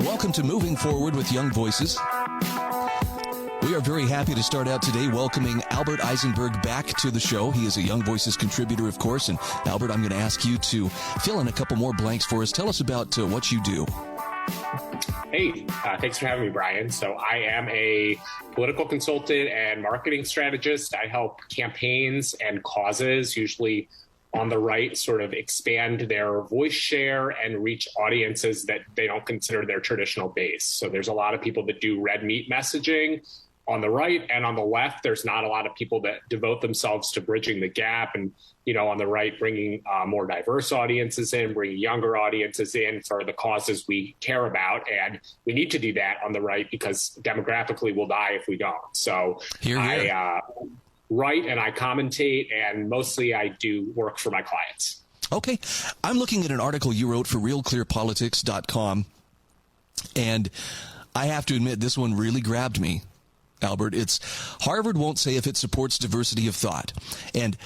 Welcome to Moving Forward with Young Voices. We are very happy to start out today welcoming Albert Eisenberg back to the show. He is a Young Voices contributor, of course. And Albert, I'm going to ask you to fill in a couple more blanks for us. Tell us about what you do. Hey, thanks for having me, Brian. So I am a political consultant and marketing strategist. I help campaigns and causes, usually on the right, sort of expand their voice share and reach audiences that they don't consider their traditional base. So there's a lot of people that do red meat messaging on the right, and on the left, there's not a lot of people that devote themselves to bridging the gap. And, you know, on the right, bringing more diverse audiences in, bringing younger audiences in for the causes we care about. And we need to do that on the right because demographically we'll die if we don't. So I write and I commentate, and mostly I do work for my clients. Okay. I'm looking at an article you wrote for realclearpolitics.com, and I have to admit this one really grabbed me, Albert. It's Harvard won't say if it supports diversity of thought. And,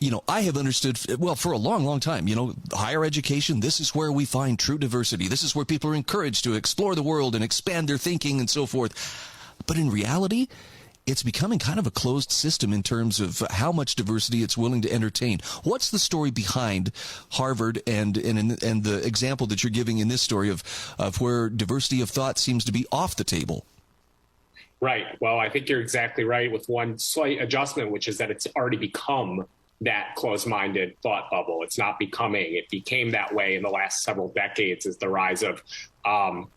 you know, I have understood, well, for a long, long time, you know, higher education, this is where we find true diversity. This is where people are encouraged to explore the world and expand their thinking and so forth. But in reality, it's becoming kind of a closed system in terms of how much diversity it's willing to entertain. What's the story behind Harvard and the example that you're giving in this story of where diversity of thought seems to be off the table? Right. Well, I think you're exactly right, with one slight adjustment, which is that it's already become that closed-minded thought bubble. It's not becoming. It became that way in the last several decades as the rise of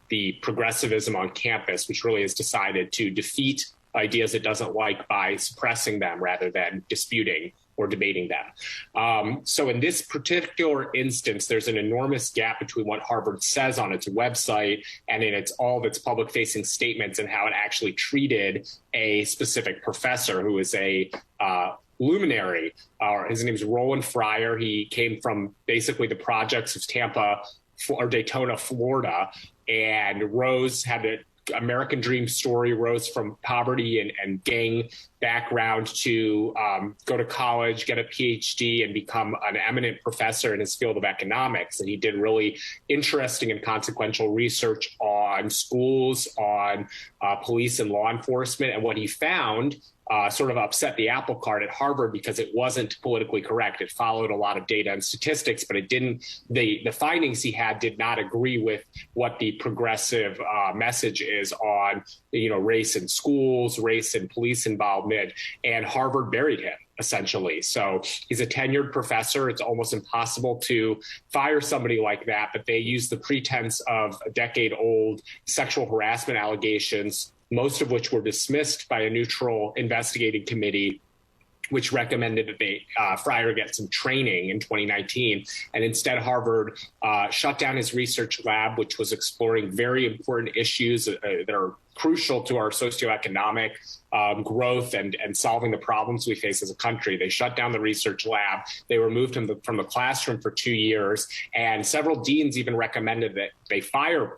the progressivism on campus, which really has decided to defeat ideas it doesn't like by suppressing them rather than disputing or debating them. So in this particular instance, there's an enormous gap between what Harvard says on its website and in all of its public-facing statements and how it actually treated a specific professor who is a luminary. His name is Roland Fryer. He came from basically the projects of Tampa or Daytona, Florida, and had an American dream story, rose from poverty and gang background to go to college, get a PhD, and become an eminent professor in his field of economics. And he did really interesting and consequential research on schools, on police and law enforcement. And what he found sort of upset the apple cart at Harvard because it wasn't politically correct. It followed a lot of data and statistics, but it didn't. The findings he had did not agree with what the progressive message is on, you know, race in schools, race in police involvement, and Harvard buried him, essentially. So he's a tenured professor. It's almost impossible to fire somebody like that, but they use the pretense of a decade-old sexual harassment allegations, most of which were dismissed by a neutral investigating committee, which recommended that Fryer get some training in 2019. And instead, Harvard shut down his research lab, which was exploring very important issues that are crucial to our socioeconomic growth and solving the problems we face as a country. They shut down the research lab. They removed him from the classroom for 2 years. And several deans even recommended that they fire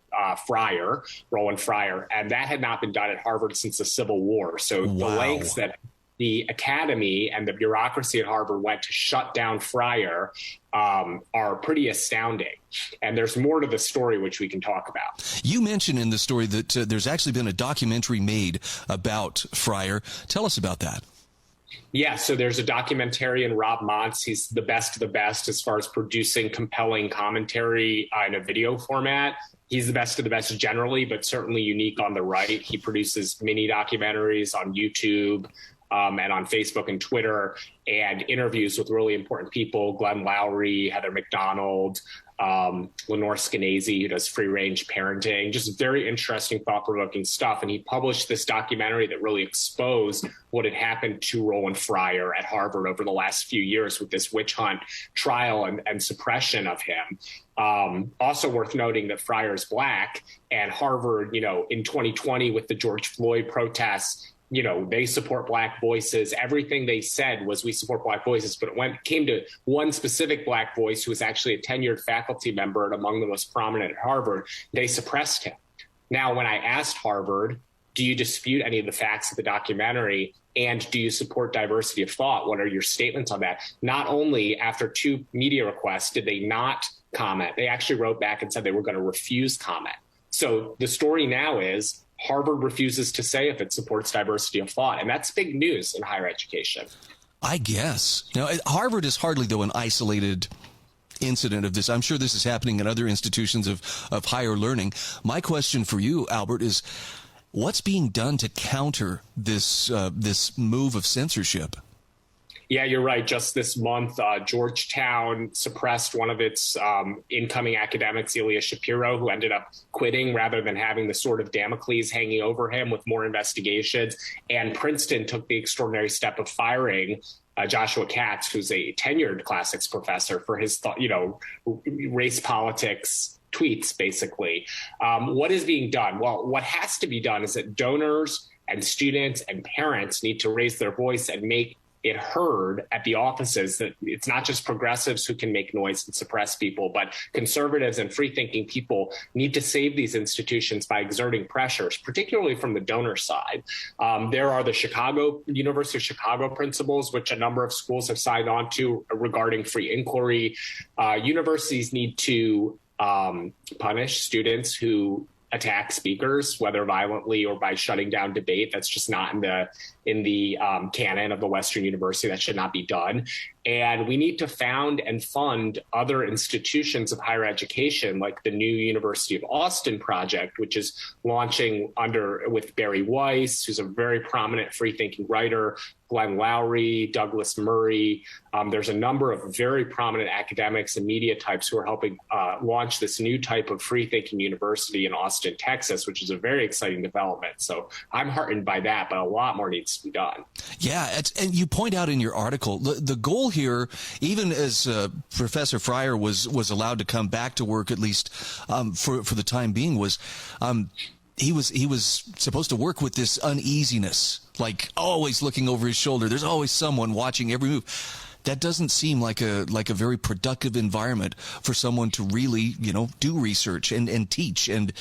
Roland Fryer. And that had not been done at Harvard since the Civil War. So the lengths that the academy and the bureaucracy at Harvard went to shut down Fryer are pretty astounding. And there's more to the story, which we can talk about. You mentioned in the story that there's actually been a documentary made about Fryer. Tell us about that. Yeah, so there's a documentarian, Rob Montz. He's the best of the best as far as producing compelling commentary in a video format. He's the best of the best generally, but certainly unique on the right. He produces mini documentaries on YouTube and on Facebook and Twitter, and interviews with really important people: Glenn Lowry, Heather McDonald, Lenore Skenazy, who does free-range parenting, just very interesting, thought-provoking stuff. And he published this documentary that really exposed what had happened to Roland Fryer at Harvard over the last few years with this witch hunt trial and suppression of him. Also worth noting that Fryer is Black, and Harvard, you know, in 2020 with the George Floyd protests, you know, they support Black voices. Everything they said was we support Black voices, but it came to one specific Black voice who was actually a tenured faculty member and among the most prominent at Harvard. They suppressed him. Now, when I asked Harvard, Do you dispute any of the facts of the documentary? And do you support diversity of thought? What are your statements on that? Not only after 2 media requests did they not comment, they actually wrote back and said they were going to refuse comment. So the story now is Harvard refuses to say if it supports diversity of thought. And that's big news in higher education. I guess. Now, Harvard is hardly, though, an isolated incident of this. I'm sure this is happening in other institutions of higher learning. My question for you, Albert, is what's being done to counter this this move of censorship? Yeah, you're right. Just this month, Georgetown suppressed one of its incoming academics, Ilya Shapiro, who ended up quitting rather than having the sword of Damocles hanging over him with more investigations. And Princeton took the extraordinary step of firing Joshua Katz, who's a tenured classics professor, for his, race politics tweets, basically. What is being done? Well, what has to be done is that donors and students and parents need to raise their voice and make it heard at the offices that it's not just progressives who can make noise and suppress people, but conservatives and free-thinking people need to save these institutions by exerting pressures, particularly from the donor side. There are the University of Chicago principles, which a number of schools have signed on to regarding free inquiry. Universities need to punish students who attack speakers, whether violently or by shutting down debate. That's just not in the canon of the Western University. That should not be done. And we need to found and fund other institutions of higher education, like the new University of Austin project, which is launching with Barry Weiss, who's a very prominent free-thinking writer, Glenn Lowry, Douglas Murray. There's a number of very prominent academics and media types who are helping launch this new type of free-thinking university in Austin, Texas, which is a very exciting development. So I'm heartened by that, but a lot more needs to be done. Yeah, and you point out in your article, the goal here, even as Professor Fryer was allowed to come back to work, at least for the time being, was he was supposed to work with this uneasiness, like always looking over his shoulder. There's always someone watching every move. That doesn't seem like a very productive environment for someone to really, do research and teach and,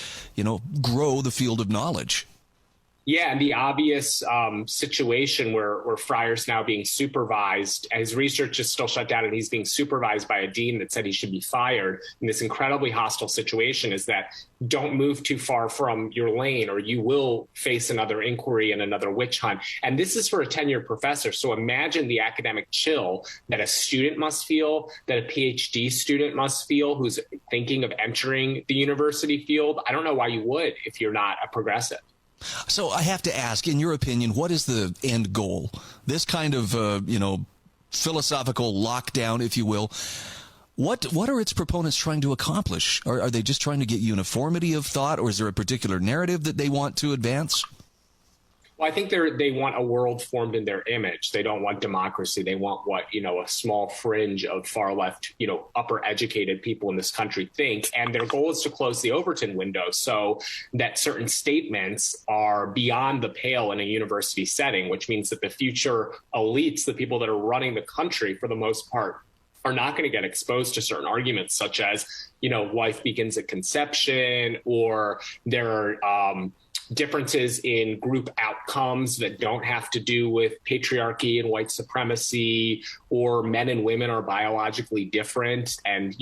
grow the field of knowledge. Yeah, and the obvious situation where Fryer's now being supervised, his research is still shut down, and he's being supervised by a dean that said he should be fired in this incredibly hostile situation is that don't move too far from your lane or you will face another inquiry and another witch hunt. And this is for a tenured professor. So imagine the academic chill that a student must feel, that a PhD student must feel who's thinking of entering the university field. I don't know why you would if you're not a progressive. So I have to ask, in your opinion, what is the end goal? This kind of, philosophical lockdown, if you will. What are its proponents trying to accomplish? Are they just trying to get uniformity of thought, or is there a particular narrative that they want to advance? Well, I think they want a world formed in their image. They don't want democracy. They want what, a small fringe of far left, upper educated people in this country think. And their goal is to close the Overton window so that certain statements are beyond the pale in a university setting, which means that the future elites, the people that are running the country for the most part, are not going to get exposed to certain arguments such as, life begins at conception, or there are differences in group outcomes that don't have to do with patriarchy and white supremacy, or men and women are biologically different and,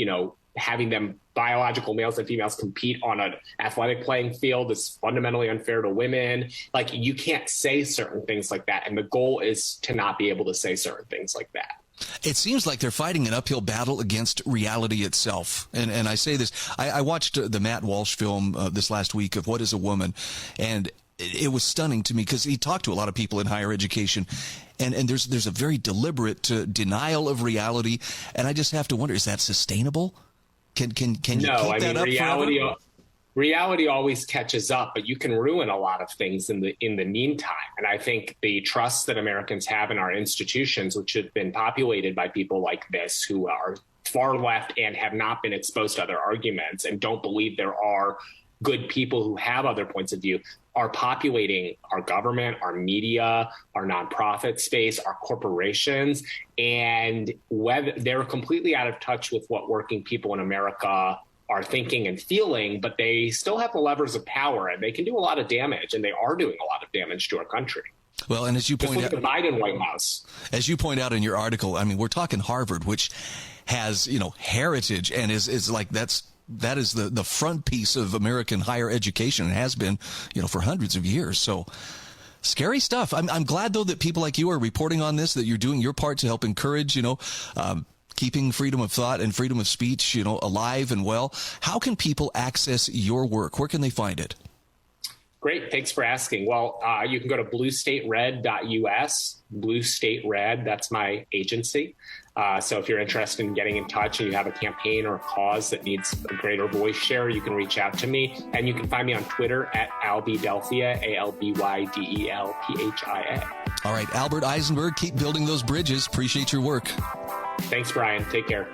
having them biological males and females compete on an athletic playing field is fundamentally unfair to women. Like, you can't say certain things like that. And the goal is to not be able to say certain things like that. It seems like they're fighting an uphill battle against reality itself. And I say this, I watched the Matt Walsh film this last week of What is a Woman? And it was stunning to me because he talked to a lot of people in higher education. And there's a very deliberate denial of reality. And I just have to wonder, is that sustainable? Can you keep that up reality forever? Reality always catches up, but you can ruin a lot of things in the meantime. And I think the trust that Americans have in our institutions, which have been populated by people like this who are far left and have not been exposed to other arguments and don't believe there are good people who have other points of view, are populating our government, our media, our nonprofit space, our corporations, and whether they're completely out of touch with what working people in America are thinking and feeling, but they still have the levers of power, and they can do a lot of damage, and they are doing a lot of damage to our country. Well, and as you point out, the Biden White House. As you point out in your article, I mean, we're talking Harvard, which has, heritage and is like that is the front piece of American higher education and has been, for hundreds of years. So scary stuff. I'm glad, though, that people like you are reporting on this, that you're doing your part to help encourage, keeping freedom of thought and freedom of speech, alive and well. How can people access your work? Where can they find it? Great. Thanks for asking. Well, you can go to bluestatered.us. Blue State Red, that's my agency. So if you're interested in getting in touch and you have a campaign or a cause that needs a greater voice share, you can reach out to me. And you can find me on Twitter at Albydelphia, ALBYDELPHIA. All right, Albert Eisenberg, keep building those bridges. Appreciate your work. Thanks, Brian. Take care.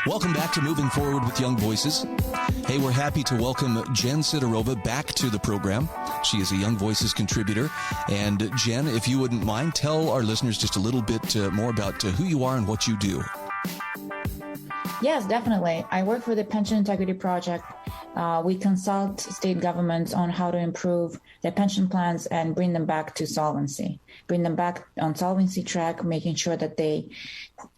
Welcome back to Moving Forward with Young Voices. Hey, we're happy to welcome Jen Sidorova back to the program. She is a Young Voices contributor. And Jen, if you wouldn't mind, tell our listeners just a little bit more about who you are and what you do. Yes, definitely. I work for the Pension Integrity Project. We consult state governments on how to improve their pension plans and bring them back to solvency, bring them back on solvency track, making sure that they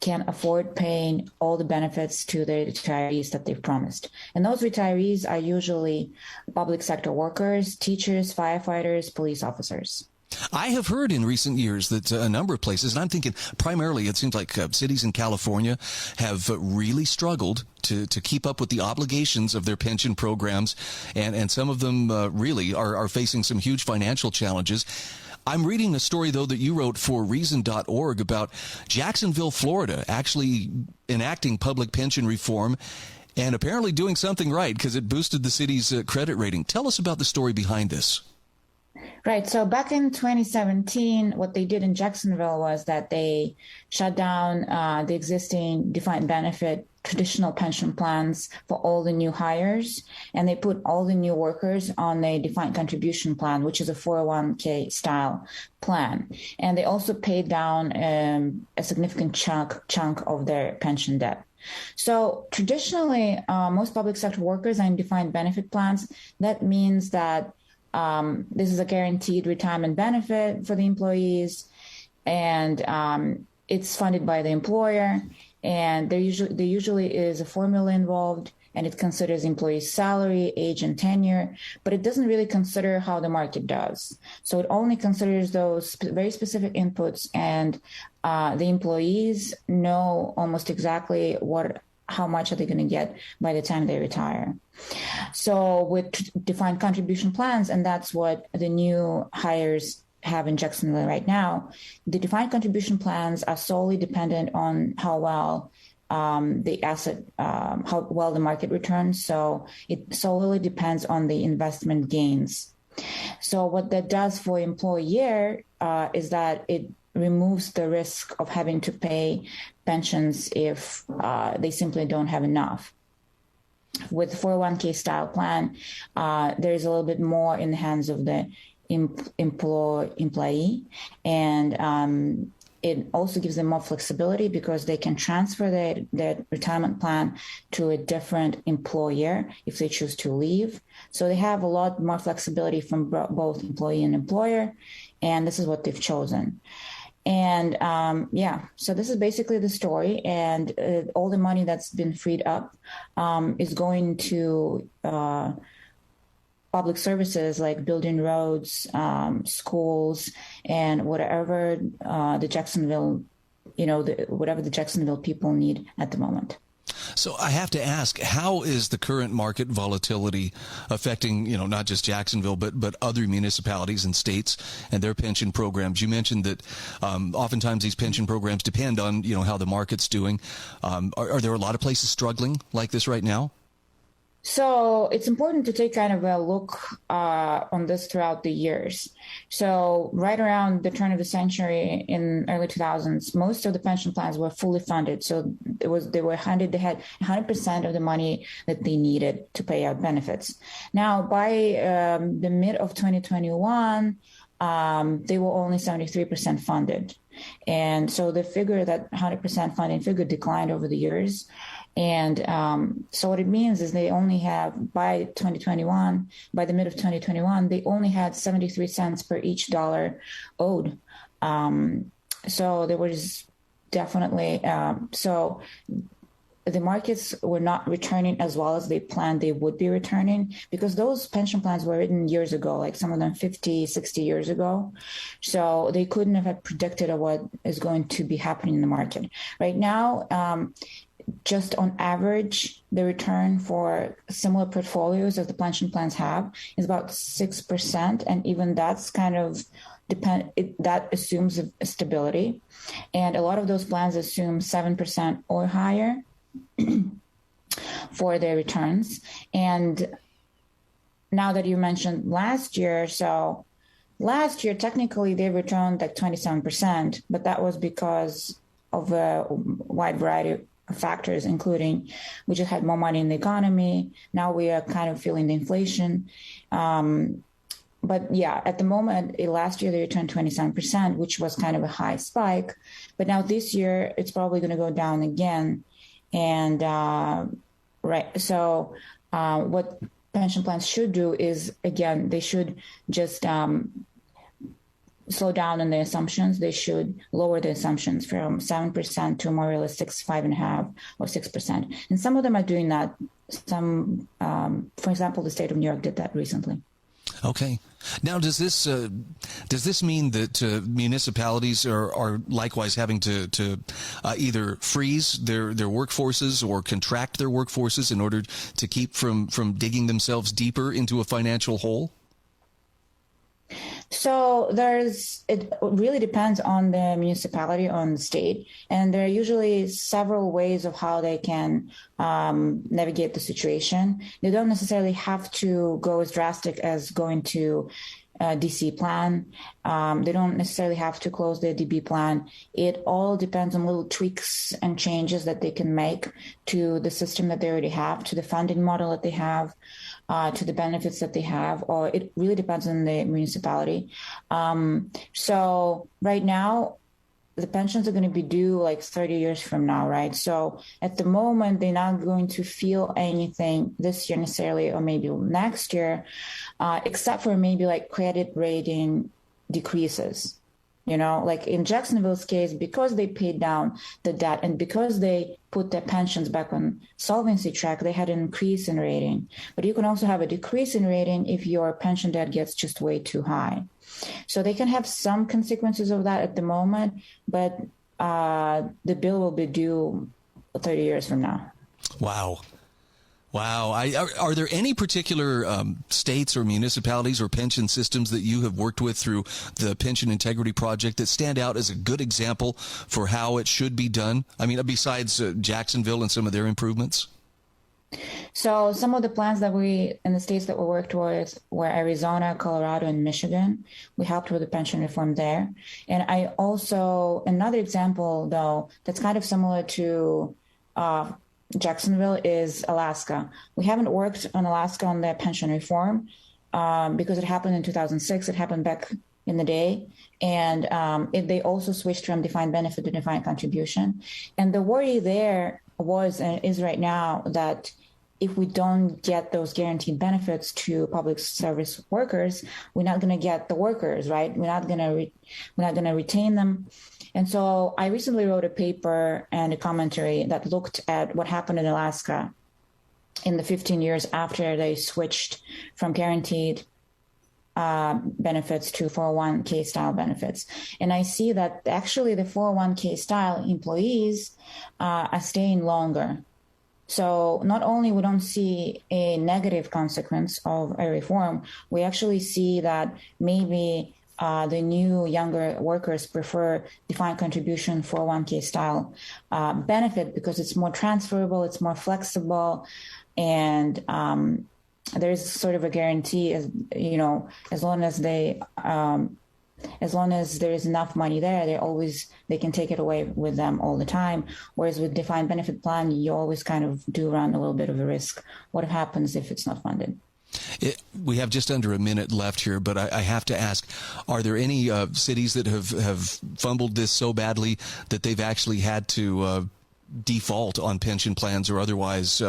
can afford paying all the benefits to the retirees that they've promised. And those retirees are usually public sector workers, teachers, firefighters, police officers. I have heard in recent years that a number of places, and I'm thinking primarily it seems like cities in California have really struggled to keep up with the obligations of their pension programs, and some of them really are facing some huge financial challenges. I'm reading a story, though, that you wrote for Reason.org about Jacksonville, Florida, actually enacting public pension reform and apparently doing something right because it boosted the city's credit rating. Tell us about the story behind this. Right. So back in 2017, what they did in Jacksonville was that they shut down the existing defined benefit traditional pension plans for all the new hires, and they put all the new workers on a defined contribution plan, which is a 401k style plan. And they also paid down a significant chunk of their pension debt. So traditionally, most public sector workers are in defined benefit plans. That means that this is a guaranteed retirement benefit for the employees, and it's funded by the employer. And there usually is a formula involved, and it considers employees' salary, age, and tenure, but it doesn't really consider how the market does. So it only considers those very specific inputs, and the employees know almost exactly how much are they going to get by the time they retire. So with defined contribution plans, and that's what the new hires have in Jacksonville right now, the defined contribution plans are solely dependent on how well the asset, how well the market returns. So it solely depends on the investment gains. So what that does for employer is that it removes the risk of having to pay pensions if they simply don't have enough. With the 401k style plan, there's a little bit more in the hands of the employee, and it also gives them more flexibility because they can transfer their retirement plan to a different employer if they choose to leave. So they have a lot more flexibility from both employee and employer, and this is what they've chosen. And so this is basically the story, and all the money that's been freed up is going to public services like building roads, schools, and whatever the Jacksonville people need at the moment. So I have to ask, how is the current market volatility affecting, not just Jacksonville, but other municipalities and states and their pension programs? You mentioned that oftentimes these pension programs depend on, how the market's doing. Are there a lot of places struggling like this right now? So it's important to take kind of a look on this throughout the years. So right around the turn of the century in early 2000s, most of the pension plans were fully funded. So they had 100% of the money that they needed to pay out benefits. Now by the mid of 2021, they were only 73% funded. And so the figure, that 100% funding figure, declined over the years. And so what it means is they only have, by the mid of 2021, they only had 73 cents per each dollar owed. So there was definitely, so the markets were not returning as well as they planned they would be returning, because those pension plans were written years ago, like some of them 50, 60 years ago. So they couldn't have predicted what is going to be happening in the market. Right now, just on average, the return for similar portfolios as the pension plans have is about 6%. And even that's kind of that assumes a stability. And a lot of those plans assume 7% or higher for their returns. And now that you mentioned last year, so last year, technically they returned like 27%, but that was because of a wide variety factors, including we just had more money in the economy. Now we are kind of feeling the inflation. But yeah, at the moment, last year they returned 27%, which was kind of a high spike. But now this year, it's probably going to go down again. And so what pension plans should do is, again, they should just slow down on the assumptions. They should lower the assumptions from 7% to a more realistic 5.5% or 6%. And some of them are doing that. Some, for example, the state of New York did that recently. Okay. Now, does this mean that municipalities are likewise having to either freeze their workforces or contract their workforces in order to keep from digging themselves deeper into a financial hole? So it really depends on the municipality, on the state, and there are usually several ways of how they can navigate the situation. They don't necessarily have to go as drastic as going to DC plan. They don't necessarily have to close their DB plan. It all depends on little tweaks and changes that they can make to the system that they already have, to the funding model that they have, to the benefits that they have, or it really depends on the municipality. So right now, the pensions are going to be due like 30 years from now, right? So at the moment, they're not going to feel anything this year necessarily, or maybe next year, except for maybe like credit rating decreases. You know, like in Jacksonville's case, because they paid down the debt and because they put their pensions back on solvency track, they had an increase in rating. But you can also have a decrease in rating if your pension debt gets just way too high. So they can have some consequences of that at the moment, but the bill will be due 30 years from now. Wow. Are there any particular states or municipalities or pension systems that you have worked with through the Pension Integrity Project that stand out as a good example for how it should be done? I mean, besides Jacksonville and some of their improvements? So some of the plans in the states that we worked with were Arizona, Colorado, and Michigan. We helped with the pension reform there. And another example, though, that's kind of similar to Jacksonville is Alaska. We haven't worked on Alaska on their pension reform because it happened in 2006. It happened back in the day. And they also switched from defined benefit to defined contribution. And the worry there was and is right now that if we don't get those guaranteed benefits to public service workers, we're not going to get the workers, right? We're not going to retain them. And so I recently wrote a paper and a commentary that looked at what happened in Alaska in the 15 years after they switched from guaranteed benefits to 401k style benefits. And I see that actually the 401k style employees are staying longer. So not only we don't see a negative consequence of a reform, we actually see that maybe the new younger workers prefer defined contribution 401k style benefit because it's more transferable, it's more flexible, and there's sort of a guarantee, as you know, as long as there is enough money there, they can take it away with them all the time. Whereas with defined benefit plan, you always kind of do run a little bit of a risk. What happens if it's not funded? We have just under a minute left here, but I have to ask, are there any cities that have fumbled this so badly that they've actually had to default on pension plans or otherwise,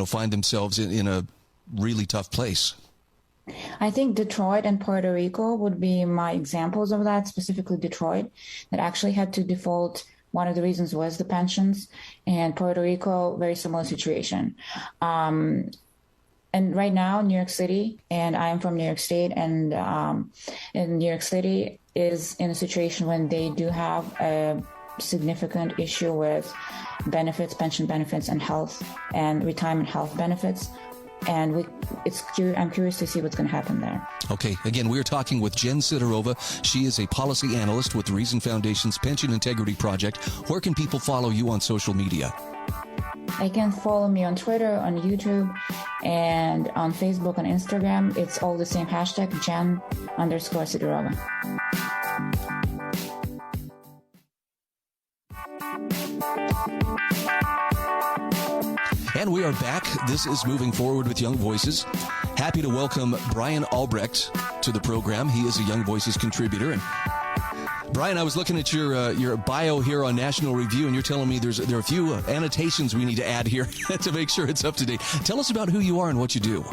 find themselves in a really tough place? I think Detroit and Puerto Rico would be my examples of that, specifically Detroit, that actually had to default. One of the reasons was the pensions, and Puerto Rico, very similar situation. And right now, New York City, and I am from New York State, and in New York City is in a situation when they do have a significant issue with benefits, pension benefits, and health and retirement health benefits. And I'm curious to see what's going to happen there. Okay. Again, we're talking with Jen Sidorova. She is a policy analyst with the Reason Foundation's Pension Integrity Project. Where can people follow you on social media? They can follow me on Twitter, on YouTube, and on Facebook, and Instagram. It's all the same hashtag, Jen_Sidorova. And we are back. This is Moving Forward with Young Voices. Happy to welcome Brian Albrecht to the program. He is a Young Voices contributor. And Brian, I was looking at your bio here on National Review, and you're telling me there are a few annotations we need to add here to make sure it's up to date. Tell us about who you are and what you do.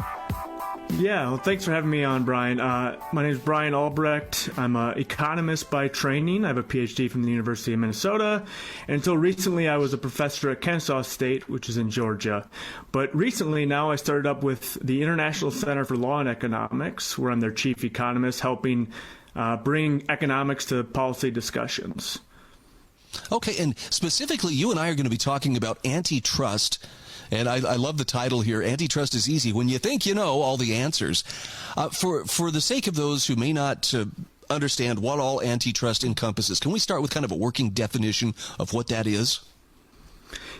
Yeah, well, thanks for having me on, Brian. My name is Brian Albrecht. I'm an economist by training. I have a PhD from the University of Minnesota. And until recently, I was a professor at Kennesaw State, which is in Georgia. But recently, now I started up with the International Center for Law and Economics, where I'm their chief economist, helping bring economics to policy discussions. Okay, and specifically, you and I are going to be talking about antitrust. And I love the title here, Antitrust is Easy, when you think you know all the answers. For the sake of those who may not understand what all antitrust encompasses, can we start with kind of a working definition of what that is?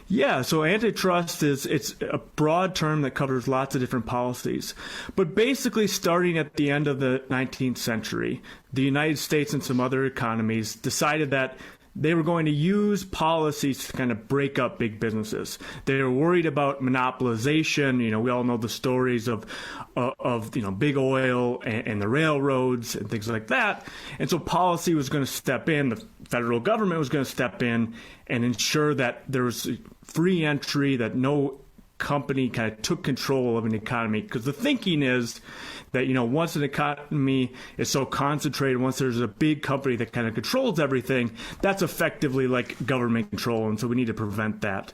Yeah, so antitrust it's a broad term that covers lots of different policies. But basically, starting at the end of the 19th century, the United States and some other economies decided that they were going to use policies to kind of break up big businesses. They were worried about monopolization. We all know the stories of big oil and the railroads and things like that. And so policy was going to step in. The federal government was going to step in and ensure that there was free entry, that no company kind of took control of an economy. Because the thinking is that, once an economy is so concentrated, once there's a big company that kind of controls everything, that's effectively like government control. And so we need to prevent that.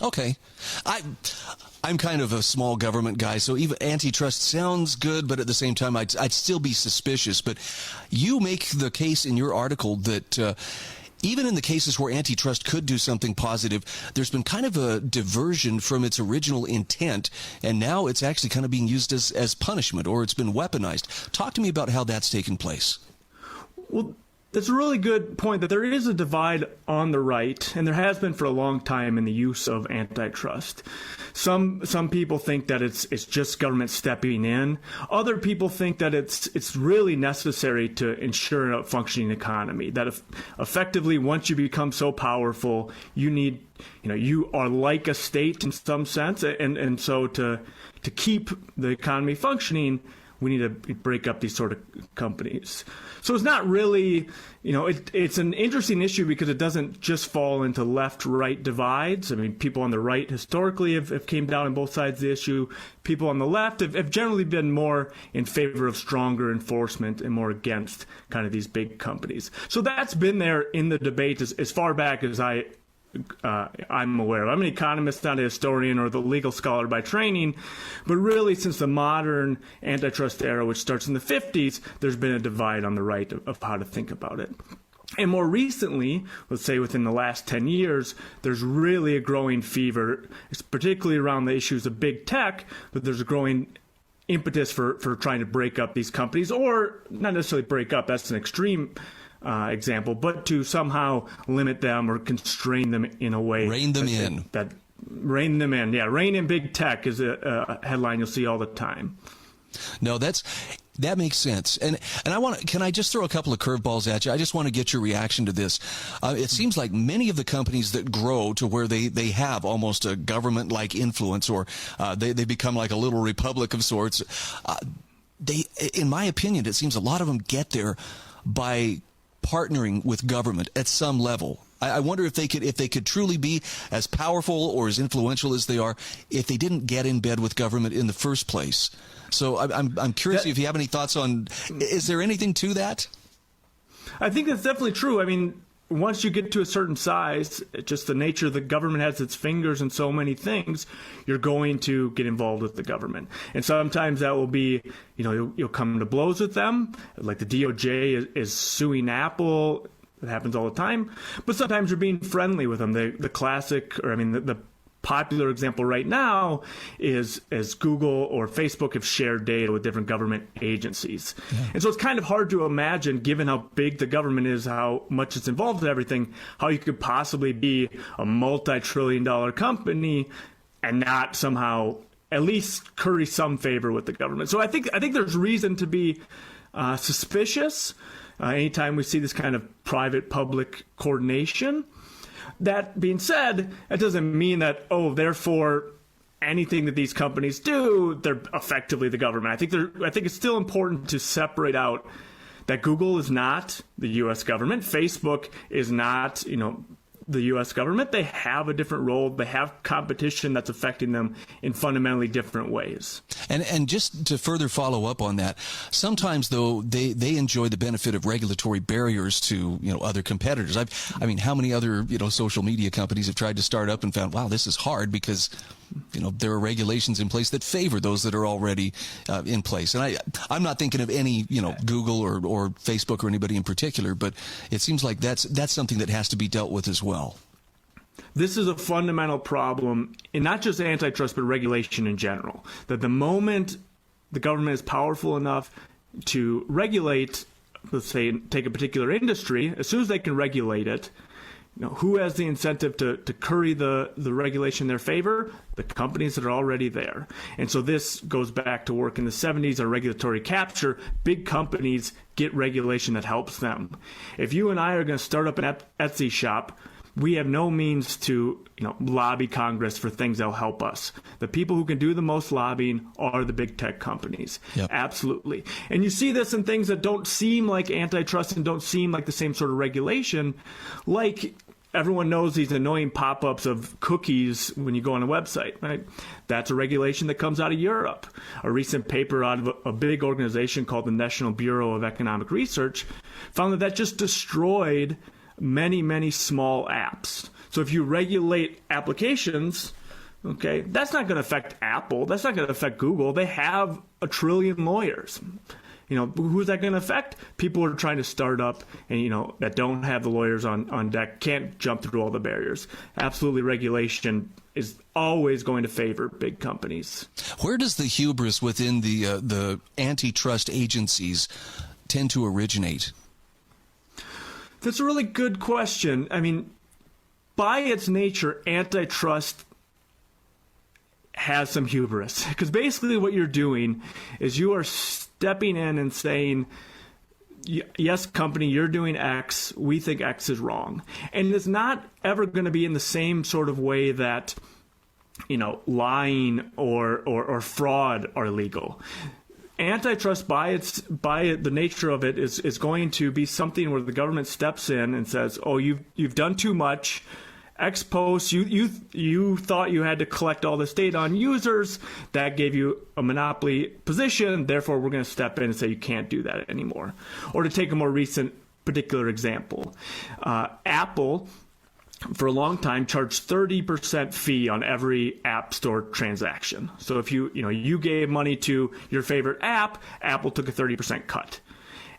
Okay. I'm kind of a small government guy, so even antitrust sounds good, but at the same time, I'd still be suspicious. But you make the case in your article that even in the cases where antitrust could do something positive, there's been kind of a diversion from its original intent, and now it's actually kind of being used as punishment, or it's been weaponized. Talk to me about how that's taken place. Well, that's a really good point, that there is a divide on the right, and there has been for a long time in the use of antitrust. Some people think that it's just government stepping in. Other people think that it's really necessary to ensure a functioning economy. That effectively, once you become so powerful, you are like a state in some sense, and so to keep the economy functioning, we need to break up these sort of companies. So it's not really, it's an interesting issue because it doesn't just fall into left-right divides. I mean, people on the right historically have came down on both sides of the issue. People on the left have generally been more in favor of stronger enforcement and more against kind of these big companies. So that's been there in the debate as far back as I'm aware of. I'm an economist, not a historian or the legal scholar by training, but really since the modern antitrust era, which starts in the 50s, there's been a divide on the right of how to think about it. And more recently, let's say within the last 10 years, there's really a growing fever, particularly around the issues of big tech, but there's a growing impetus for trying to break up these companies, or not necessarily break up, that's an extreme example, but to somehow limit them or constrain them in a way. Rein them in. Rein them in. Yeah, rein in big tech is a headline you'll see all the time. No, that makes sense. And can I just throw a couple of curveballs at you? I just want to get your reaction to this. It seems like many of the companies that grow to where they have almost a government-like influence, or they become like a little republic of sorts. In my opinion, it seems a lot of them get there by partnering with government at some level. I wonder if they could truly be as powerful or as influential as they are if they didn't get in bed with government in the first place. So I'm curious if you have any thoughts on, is there anything to that? I think that's definitely true. I mean, once you get to a certain size, just the nature of the government has its fingers in so many things, you're going to get involved with the government. And sometimes that will be, you'll come to blows with them. Like the DOJ is suing Apple. It happens all the time. But sometimes you're being friendly with them. The classic, or I mean, the popular example right now is Google or Facebook have shared data with different government agencies. Yeah. And so it's kind of hard to imagine, given how big the government is, how much it's involved in everything, how you could possibly be a multi-trillion-dollar company and not somehow at least curry some favor with the government. So I think there's reason to be suspicious anytime we see this kind of private-public coordination. That being said, that doesn't mean that, therefore anything that these companies do, they're effectively the government. I think it's still important to separate out that Google is not the U.S. government. Facebook is not, the U.S. government. They have a different role. They have competition that's affecting them in fundamentally different ways. And just to further follow up on that, sometimes though they enjoy the benefit of regulatory barriers to other competitors. I mean, how many other social media companies have tried to start up and found, wow, this is hard because there are regulations in place that favor those that are already in place. And I'm not thinking of any Google or Facebook or anybody in particular, but it seems like that's something that has to be dealt with as well. This is a fundamental problem in not just antitrust, but regulation in general. That the moment the government is powerful enough to regulate, let's say, take a particular industry, as soon as they can regulate it, who has the incentive to curry the regulation in their favor? The companies that are already there. And so this goes back to work in the 70s, our regulatory capture. Big companies get regulation that helps them. If you and I are going to start up an Etsy shop, we have no means to lobby Congress for things that'll help us. The people who can do the most lobbying are the big tech companies. Yep. Absolutely. And you see this in things that don't seem like antitrust and don't seem like the same sort of regulation, like everyone knows these annoying pop-ups of cookies when you go on a website, right? That's a regulation that comes out of Europe. A recent paper out of a big organization called the National Bureau of Economic Research found that just destroyed many, many small apps. So if you regulate applications, okay, that's not going to affect Apple. That's not going to affect Google. They have 1 trillion lawyers. Who's that going to affect? People who are trying to start up and, that don't have the lawyers on deck, can't jump through all the barriers. Absolutely, regulation is always going to favor big companies. Where does the hubris within the antitrust agencies tend to originate? That's a really good question. I mean, by its nature, antitrust has some hubris. Because basically what you're doing is you are stepping in and saying, yes, company, you're doing X. We think X is wrong. And it's not ever going to be in the same sort of way that, lying or fraud are legal. Antitrust, by the nature of it, is going to be something where the government steps in and says, "Oh, you've done too much. Ex post, you thought you had to collect all this data on users. That gave you a monopoly position. Therefore, we're going to step in and say you can't do that anymore." Or to take a more recent particular example, Apple, for a long time, charged 30% fee on every app store transaction. So if you gave money to your favorite app, Apple took a 30% cut.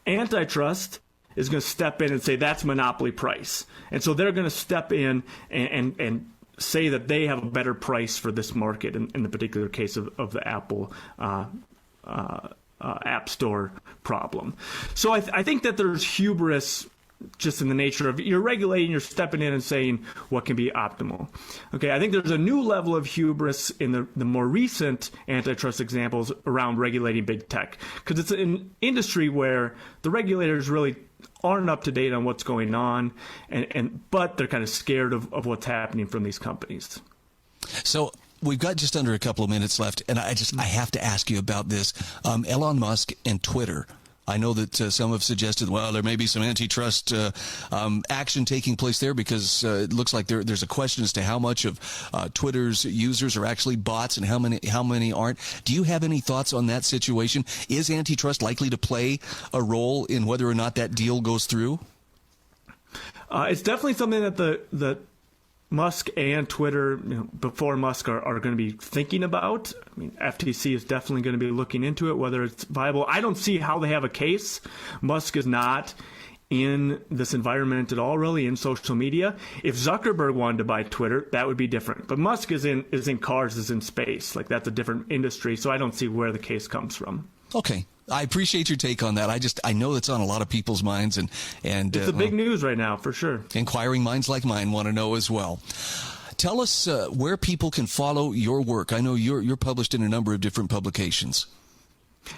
Antitrust is going to step in and say that's monopoly price. And so they're going to step in and say that they have a better price for this market in the particular case of the Apple App Store problem. So I think that there's hubris just in the nature of you're regulating, you're stepping in and saying what can be optimal. Okay, I think there's a new level of hubris in the more recent antitrust examples around regulating big tech, because it's an industry where the regulators really aren't up to date on what's going on, but they're kind of scared of what's happening from these companies. So we've got just under a couple of minutes left, and I have to ask you about this. Elon Musk and Twitter. I know that some have suggested, well, there may be some antitrust action taking place there because it looks like there's a question as to how much of Twitter's users are actually bots and how many aren't. Do you have any thoughts on that situation? Is antitrust likely to play a role in whether or not that deal goes through? It's definitely something that the Musk and Twitter, before Musk, are going to be thinking about. I mean, FTC is definitely going to be looking into it, whether it's viable. I don't see how they have a case. Musk is not in this environment at all, really, in social media. If Zuckerberg wanted to buy Twitter, that would be different. But Musk is in cars, is in space. Like, that's a different industry, so I don't see where the case comes from. Okay. I appreciate your take on that. I know it's on a lot of people's minds, and it's the big news right now, for sure. Inquiring minds like mine want to know as well. Tell us where people can follow your work. I know you're published in a number of different publications.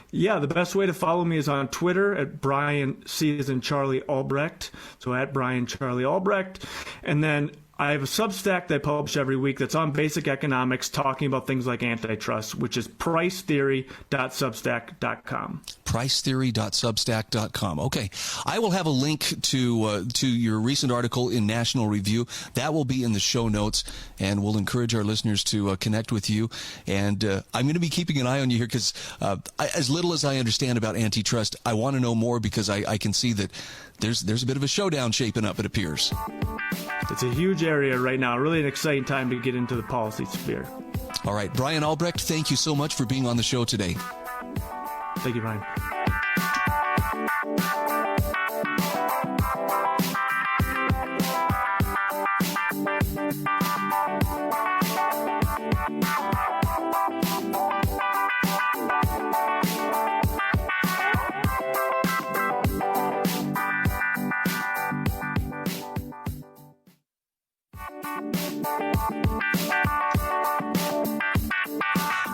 Yeah, the best way to follow me is on Twitter at Brian C as in Charlie Albrecht. So at Brian Charlie Albrecht, and then I have a Substack that I publish every week that's on basic economics, talking about things like antitrust, which is pricetheory.substack.com. Pricetheory.substack.com. Okay. I will have a link to your recent article in National Review. That will be in the show notes, and we'll encourage our listeners to connect with you. And I'm going to be keeping an eye on you here because as little as I understand about antitrust, I want to know more because I can see that there's a bit of a showdown shaping up, it appears. It's a huge area right now. Really an exciting time to get into the policy sphere. All right. Brian Albrecht, thank you so much for being on the show today. Thank you, Brian.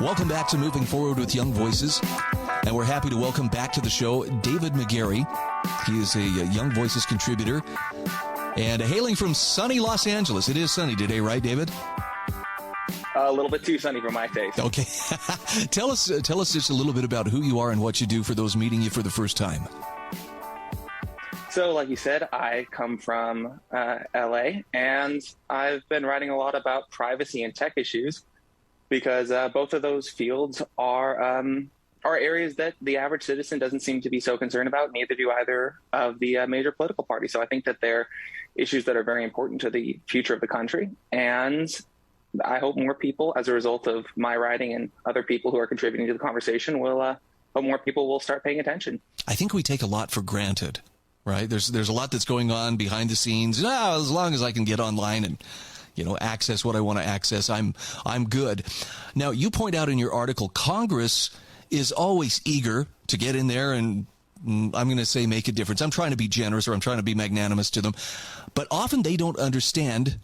Welcome back to Moving Forward with Young Voices, and we're happy to welcome back to the show David McGarry. He is a Young Voices contributor and hailing from sunny Los Angeles. It is sunny today, right, David? A little bit too sunny for my taste. Okay. Tell us just a little bit about who you are and what you do for those meeting you for the first time. So, like you said, I come from LA, and I've been writing a lot about privacy and tech issues because both of those fields are areas that the average citizen doesn't seem to be so concerned about. Neither do either of the major political parties. So I think that they're issues that are very important to the future of the country. And I hope more people, as a result of my writing and other people who are contributing to the conversation, hope more people will start paying attention. I think we take a lot for granted, right? There's a lot that's going on behind the scenes. As long as I can get online and access what I want to access, I'm good. Now, you point out in your article, Congress is always eager to get in there and I'm going to say make a difference. I'm trying to be generous, or I'm trying to be magnanimous to them, but often they don't understand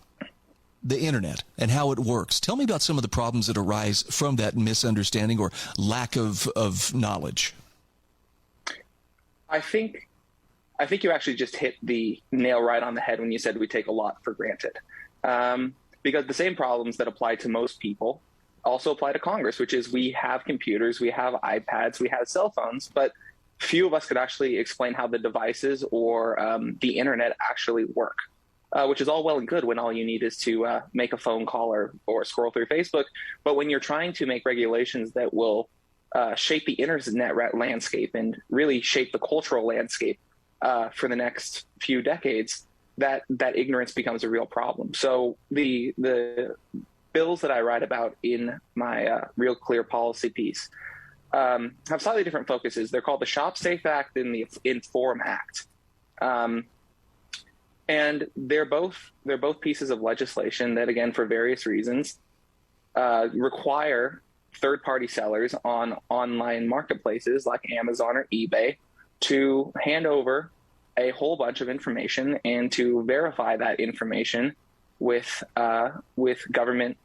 the internet and how it works. Tell me about some of the problems that arise from that misunderstanding or lack of knowledge. I think you actually just hit the nail right on the head when you said we take a lot for granted. Because the same problems that apply to most people also apply to Congress, which is we have computers, we have iPads, we have cell phones, but few of us could actually explain how the devices or the internet actually work, which is all well and good when all you need is to make a phone call or scroll through Facebook. But when you're trying to make regulations that will shape the internet landscape and really shape the cultural landscape for the next few decades, that ignorance becomes a real problem. So the bills that I write about in my Real Clear Policy piece have slightly different focuses. They're called the Shop Safe Act and the Inform Act. And they're both pieces of legislation that, again, for various reasons, require third-party sellers on online marketplaces like Amazon or eBay to hand over a whole bunch of information and to verify that information with government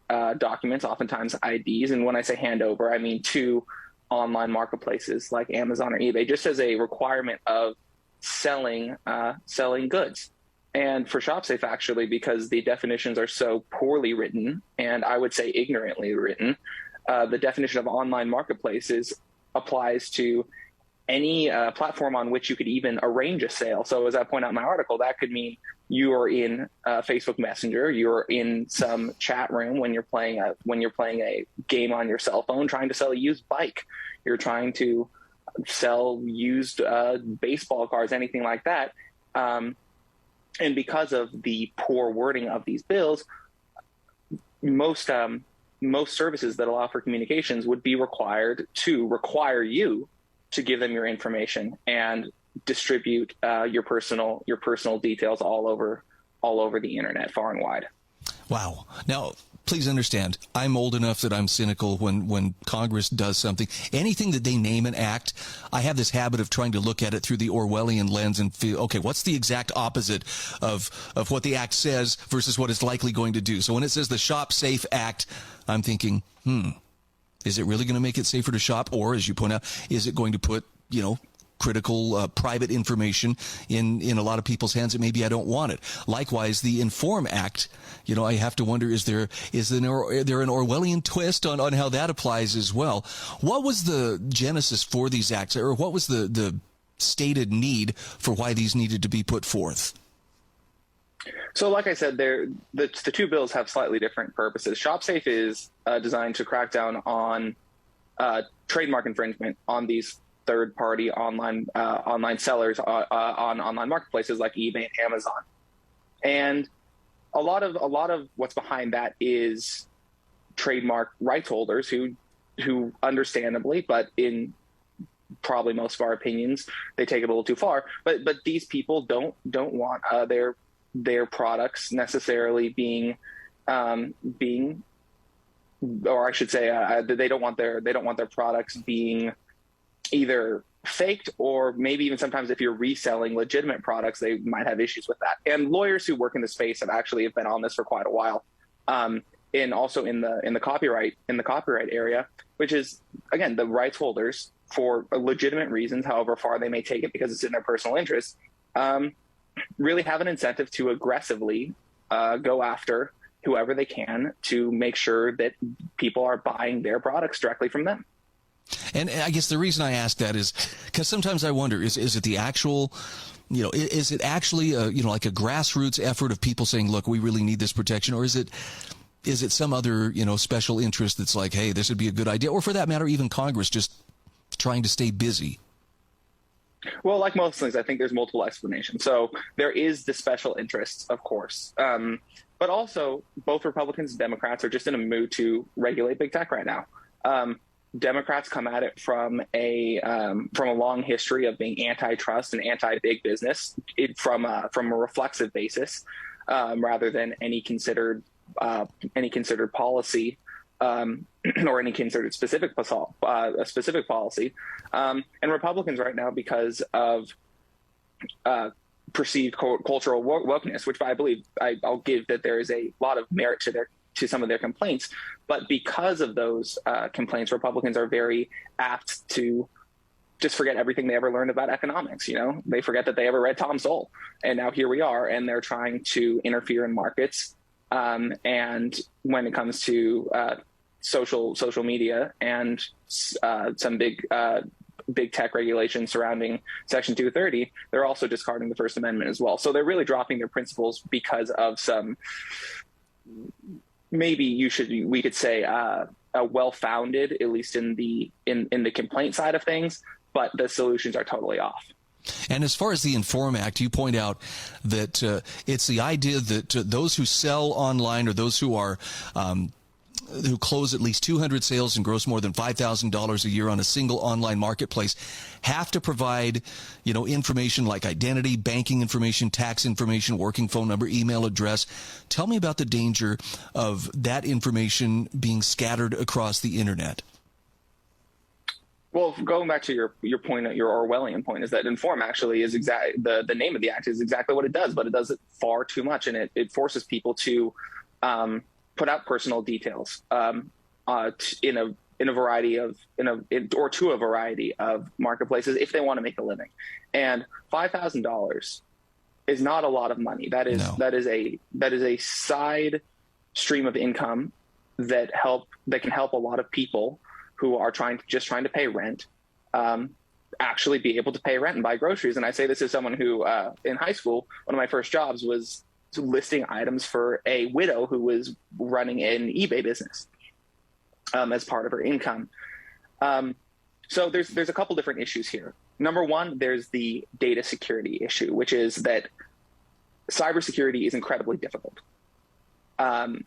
documents, oftentimes IDs. And when I say hand over, I mean to online marketplaces like Amazon or eBay, just as a requirement of selling goods. And for ShopSafe, actually, because the definitions are so poorly written, and I would say ignorantly written, the definition of online marketplaces applies to any platform on which you could even arrange a sale. So as I point out in my article, that could mean you are in Facebook Messenger, you're in some chat room when you're playing a game on your cell phone, trying to sell a used bike, you're trying to sell used baseball cards, anything like that. And because of the poor wording of these bills, most services that allow for communications would be required to require you to give them your information and distribute your personal details all over the internet, far and wide. Wow. Now, please understand, I'm old enough that I'm cynical when Congress does something. Anything that they name an act, I have this habit of trying to look at it through the Orwellian lens and feel, okay, what's the exact opposite of what the act says versus what it's likely going to do? So when it says the Shop Safe Act, I'm thinking, is it really going to make it safer to shop? Or, as you point out, is it going to put, critical private information in a lot of people's hands that maybe I don't want it? Likewise, the Inform Act, I have to wonder, is there an Orwellian twist on how that applies as well? What was the genesis for these acts, or what was the stated need for why these needed to be put forth? So like I said, the two bills have slightly different purposes. ShopSafe is designed to crack down on trademark infringement on these third-party online sellers on online marketplaces like eBay and Amazon. And a lot of what's behind that is trademark rights holders who understandably, but in probably most of our opinions, they take it a little too far. But these people don't want their products necessarily being, or I should say, they don't want their products being either faked, or maybe even sometimes if you're reselling legitimate products, they might have issues with that. And lawyers who work in the space have been on this for quite a while. And also in the copyright area, which is, again, the rights holders, for legitimate reasons, however far they may take it because it's in their personal interest, really have an incentive to aggressively go after whoever they can to make sure that people are buying their products directly from them. And I guess the reason I ask that is because sometimes I wonder, is it the actual, is it actually like a grassroots effort of people saying, look, we really need this protection, or is it some other, special interest that's like, hey, this would be a good idea, or for that matter, even Congress just trying to stay busy? Well, like most things, I think there's multiple explanations. So there is the special interests, of course. But also both Republicans and Democrats are just in a mood to regulate big tech right now. Democrats come at it from a long history of being antitrust and anti-big business, from a reflexive basis, rather than any considered policy or any considered specific policy. And Republicans right now, because of perceived cultural wokeness, which I believe I'll give that there is a lot of merit to some of their complaints, but because of those complaints, Republicans are very apt to just forget everything they ever learned about economics. They forget that they ever read Tom Sowell, and now here we are, and they're trying to interfere in markets. And when it comes to social media and some big tech regulations surrounding Section 230, they're also discarding the First Amendment as well. So they're really dropping their principles because of some, maybe we could say a well-founded, at least in the complaint side of things, but the solutions are totally off. And as far as the Inform Act, you point out that it's the idea that those who sell online, or those who are who close at least 200 sales and gross more than $5,000 a year on a single online marketplace have to provide, information like identity, banking information, tax information, working phone number, email address. Tell me about the danger of that information being scattered across the internet. Well, going back to your point, your Orwellian point, is that Inform actually is the name of the act is exactly what it does, but it does it far too much, and it forces people to put out personal details to a variety of marketplaces if they want to make a living. And $5,000 is not a lot of money. That is a side stream of income that can help a lot of people who are trying to pay rent, actually be able to pay rent and buy groceries. And I say this as someone who, in high school, one of my first jobs was listing items for a widow who was running an eBay business as part of her income. So there's a couple different issues here. Number one, there's the data security issue, which is that cybersecurity is incredibly difficult. And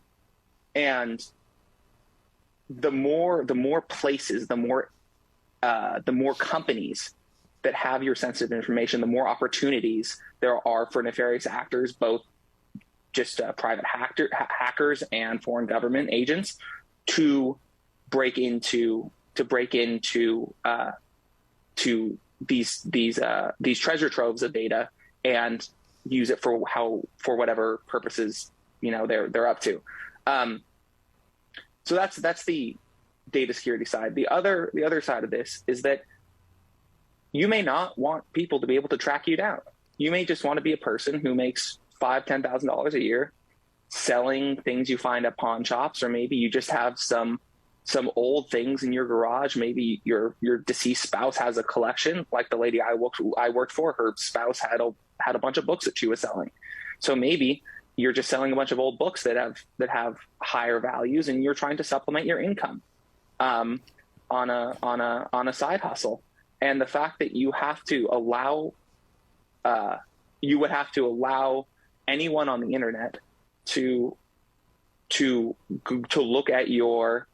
the more places, the more companies that have your sensitive information, the more opportunities there are for nefarious actors, both just private hackers and foreign government agents, to break into these treasure troves of data and use it for whatever purposes they're up to. So that's the data security side. The other side of this is that you may not want people to be able to track you down. You may just want to be a person who makes $5,000-$10,000 a year selling things you find at pawn shops, or maybe you just have some old things in your garage. Maybe your deceased spouse has a collection, like the lady I worked for. Her spouse had a bunch of books that she was selling. So maybe you're just selling a bunch of old books that have higher values, and you're trying to supplement your income on a side hustle. And the fact that you have to allow anyone on the internet to look at your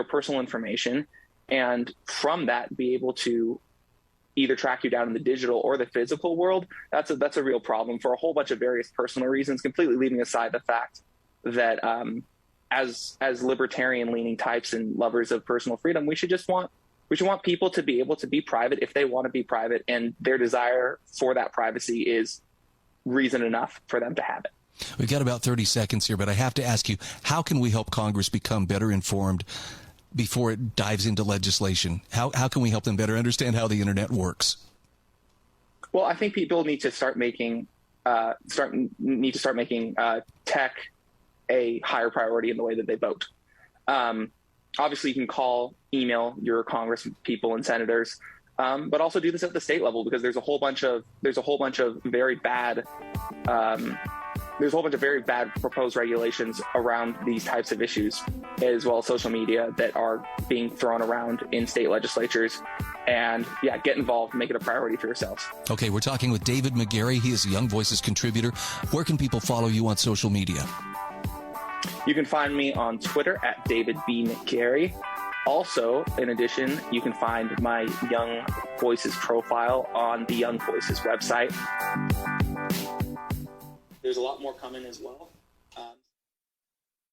personal information, and from that be able to either track you down in the digital or the physical world, that's a real problem for a whole bunch of various personal reasons, completely leaving aside the fact that as libertarian leaning types and lovers of personal freedom, we should want people to be able to be private if they want to be private, and their desire for that privacy is reason enough for them to have it. We've got about 30 seconds here, but I have to ask you, how can we help Congress become better informed before it dives into legislation? How can we help them better understand how the internet works? Well, I think people need to start making tech a higher priority in the way that they vote. Obviously, you can call, email your Congress people and senators, but also do this at the state level, because there's a whole bunch of very bad proposed regulations around these types of issues, as well as social media, that are being thrown around in state legislatures. And yeah, get involved, make it a priority for yourselves. Okay, we're talking with David McGarry. He is a Young Voices contributor. Where can people follow you on social media? You can find me on Twitter at David B. McGarry. Also, in addition, you can find my Young Voices profile on the Young Voices website. There's a lot more coming as well.